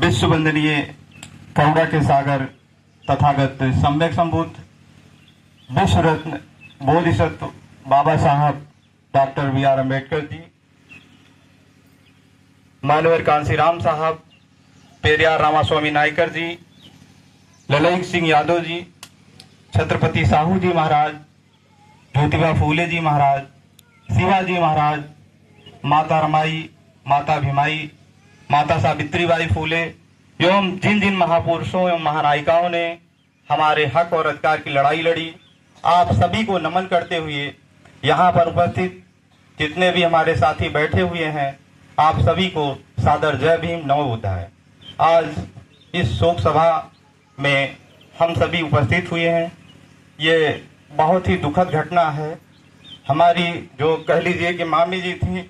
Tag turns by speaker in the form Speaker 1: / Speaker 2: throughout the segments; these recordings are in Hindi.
Speaker 1: विश्व वंदनीय करुणा के सागर तथागत सम्यक संभूत विश्व रत्न बोधिसत्व बाबा साहब डॉक्टर बी.आर. अम्बेडकर जी, मानवर कांसीराम साहब, पेरियार रामास्वामी नायकर जी, ललैत सिंह यादव जी, छत्रपति साहू जी महाराज, ज्योतिबा फूले जी महाराज, शिवाजी महाराज, माता रमाई, माता भीमाई, माता सावित्रीबाई फूले एवं जिन जिन महापुरुषों एवं महानायिकाओं ने हमारे हक और अधिकार की लड़ाई लड़ी, आप सभी को नमन करते हुए यहाँ पर उपस्थित जितने भी हमारे साथी बैठे हुए हैं, आप सभी को सादर जय भीम नमो बुद्धाय। आज इस शोक सभा में हम सभी उपस्थित हुए हैं। ये बहुत ही दुखद घटना है। हमारी जो कह लीजिए कि मामी जी थी,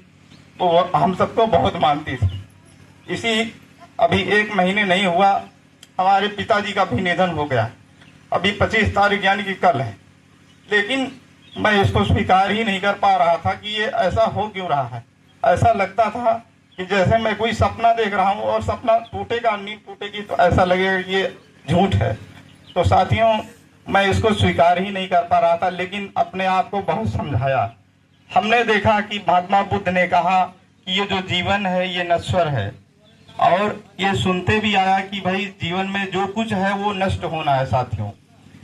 Speaker 1: वो हम सबको बहुत मानती थी। इसी अभी 1 महीने नहीं हुआ हमारे पिताजी का भी निधन हो गया। अभी 25 तारीख यानी कि कल है, लेकिन मैं इसको स्वीकार ही नहीं कर पा रहा था कि ये ऐसा हो क्यों रहा है। ऐसा लगता था कि जैसे मैं कोई सपना देख रहा हूँ और सपना टूटेगा, नींद टूटेगी तो ऐसा लगेगा कि ये झूठ है। तो साथियों, मैं इसको स्वीकार ही नहीं कर पा रहा था, लेकिन अपने आप को बहुत समझाया। हमने देखा कि महात्मा बुद्ध ने कहा कि ये जो जीवन है ये नश्वर है, और ये सुनते भी आया कि भाई जीवन में जो कुछ है वो नष्ट होना है। साथियों,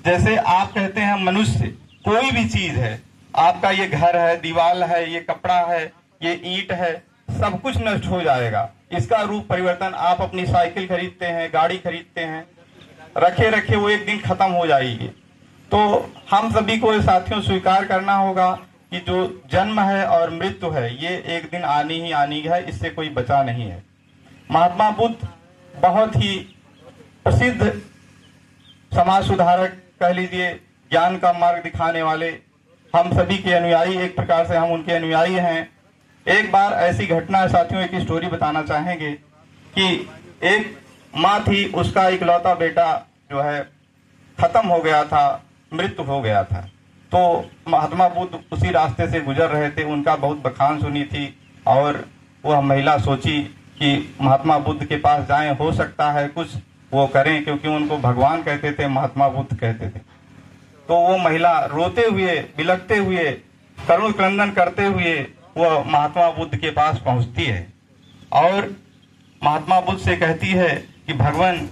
Speaker 1: जैसे आप कहते हैं मनुष्य कोई भी चीज है, आपका ये घर है, दीवार है, ये कपड़ा है, ये ईंट है, सब कुछ नष्ट हो जाएगा। इसका रूप परिवर्तन, आप अपनी साइकिल खरीदते हैं, गाड़ी खरीदते हैं, रखे रखे वो एक दिन खत्म हो जाएगी। तो हम सभी को साथियों स्वीकार करना होगा कि जो जन्म है और मृत्यु है ये एक दिन आनी ही आनी है, इससे कोई बचा नहीं है। महात्मा बुद्ध बहुत ही प्रसिद्ध समाज सुधारक कह लीजिए, ज्ञान का मार्ग दिखाने वाले, हम सभी के अनुयायी, एक प्रकार से हम उनके अनुयायी हैं। एक बार ऐसी घटना है साथियों, एक स्टोरी बताना चाहेंगे कि एक माँ थी, उसका इकलौता बेटा जो है खत्म हो गया था, मृत्यु हो गया था। तो महात्मा बुद्ध उसी रास्ते से गुजर रहे थे, उनका बहुत बखान सुनी थी और वह महिला सोची कि महात्मा बुद्ध के पास जाएं, हो सकता है कुछ वो करें, क्योंकि उनको भगवान कहते थे, महात्मा बुद्ध कहते थे। तो वो महिला रोते हुए, बिलखते हुए, करुण क्रंदन करते हुए वो महात्मा बुद्ध के पास पहुंचती है और महात्मा बुद्ध से कहती है कि भगवान,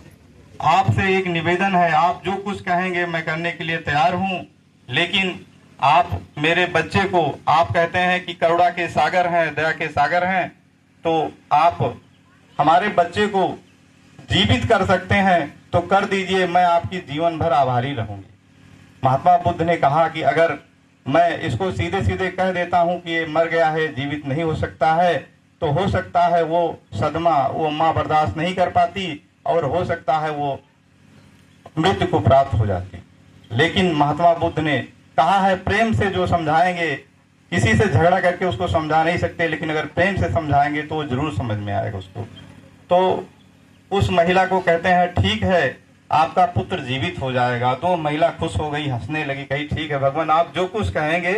Speaker 1: आपसे एक निवेदन है, आप जो कुछ कहेंगे मैं करने के लिए तैयार हूं, लेकिन आप मेरे बच्चे को, आप कहते हैं कि करुणा के सागर हैं, दया के सागर हैं, तो आप हमारे बच्चे को जीवित कर सकते हैं तो कर दीजिए, मैं आपकी जीवन भर आभारी रहूंगी। महात्मा बुद्ध ने कहा कि अगर मैं इसको सीधे सीधे कह देता हूं कि ये मर गया है, जीवित नहीं हो सकता है, तो हो सकता है वो सदमा वो मां बर्दाश्त नहीं कर पाती और हो सकता है वो मृत्यु को प्राप्त हो जाती। लेकिन महात्मा बुद्ध ने कहा है, प्रेम से जो समझाएंगे, किसी से झगड़ा करके उसको समझा नहीं सकते, लेकिन अगर प्रेम से समझाएंगे तो जरूर समझ में आएगा उसको। तो उस महिला को कहते हैं, ठीक है आपका पुत्र जीवित हो जाएगा। तो महिला खुश हो गई, हंसने लगी, कही ठीक है भगवान, आप जो कुछ कहेंगे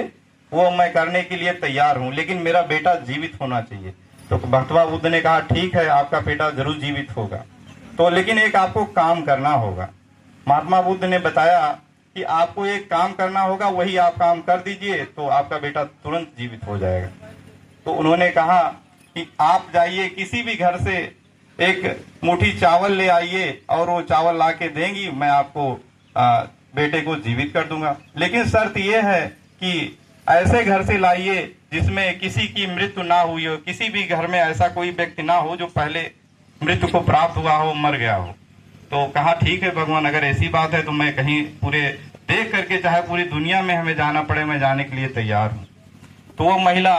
Speaker 1: वो मैं करने के लिए तैयार हूं, लेकिन मेरा बेटा जीवित होना चाहिए। तो महात्मा बुद्ध ने कहा, ठीक है आपका बेटा जरूर जीवित होगा, तो लेकिन एक आपको काम करना होगा। महात्मा बुद्ध ने बताया कि आपको एक काम करना होगा, वही आप काम कर दीजिए तो आपका बेटा तुरंत जीवित हो जाएगा। तो उन्होंने कहा कि आप जाइए किसी भी घर से एक मुट्ठी चावल ले आइए और वो चावल ला के देंगी, मैं आपको बेटे को जीवित कर दूंगा, लेकिन शर्त ये है कि ऐसे घर से लाइए जिसमें किसी की मृत्यु ना हुई हो, किसी भी घर में ऐसा कोई व्यक्ति ना हो जो पहले मृत्यु को प्राप्त हुआ हो, मर गया हो। तो कहा ठीक है भगवान, अगर ऐसी बात है तो मैं कहीं पूरे देख करके, चाहे पूरी दुनिया में हमें जाना पड़े, मैं जाने के लिए तैयार हूँ। तो वो महिला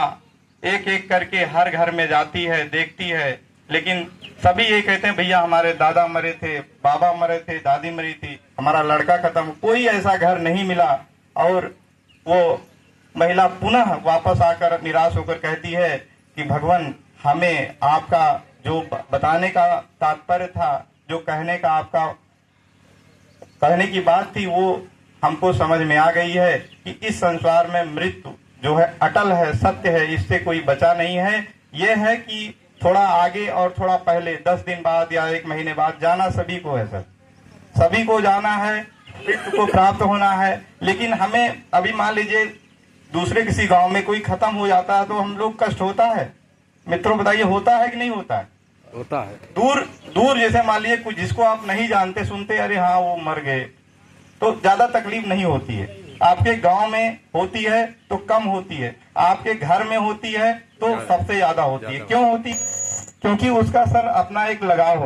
Speaker 1: एक एक करके हर घर में जाती है, देखती है, लेकिन सभी ये कहते हैं भैया हमारे दादा मरे थे, बाबा मरे थे, दादी मरी थी, हमारा लड़का खत्म, कोई ऐसा घर नहीं मिला। और वो महिला पुनः वापस आकर निराश होकर कहती है कि भगवान, हमें आपका जो बताने का तात्पर्य था, जो कहने का आपका कहने की बात थी, वो हमको समझ में आ गई है कि इस संसार में मृत्यु जो है अटल है, सत्य है, इससे कोई बचा नहीं है। ये है कि थोड़ा आगे और थोड़ा पहले 10 दिन बाद या 1 महीने बाद जाना सभी को है सर, सभी को जाना है, मृत्यु को प्राप्त होना है। लेकिन हमें अभी मान लीजिए दूसरे किसी गांव में कोई खत्म हो जाता है तो हम लोग कष्ट होता है। मित्रों बताइए होता है कि नहीं होता है?
Speaker 2: होता है।
Speaker 1: दूर दूर जैसे मान लीजिए कुछ जिसको आप नहीं जानते सुनते अरे हाँ वो मर गए, तो ज्यादा तकलीफ नहीं होती है। आपके गांव में होती है तो कम होती है, आपके घर में होती है तो सबसे ज्यादा होती है। क्यों होती? क्योंकि उसका सर अपना एक लगाव होता है।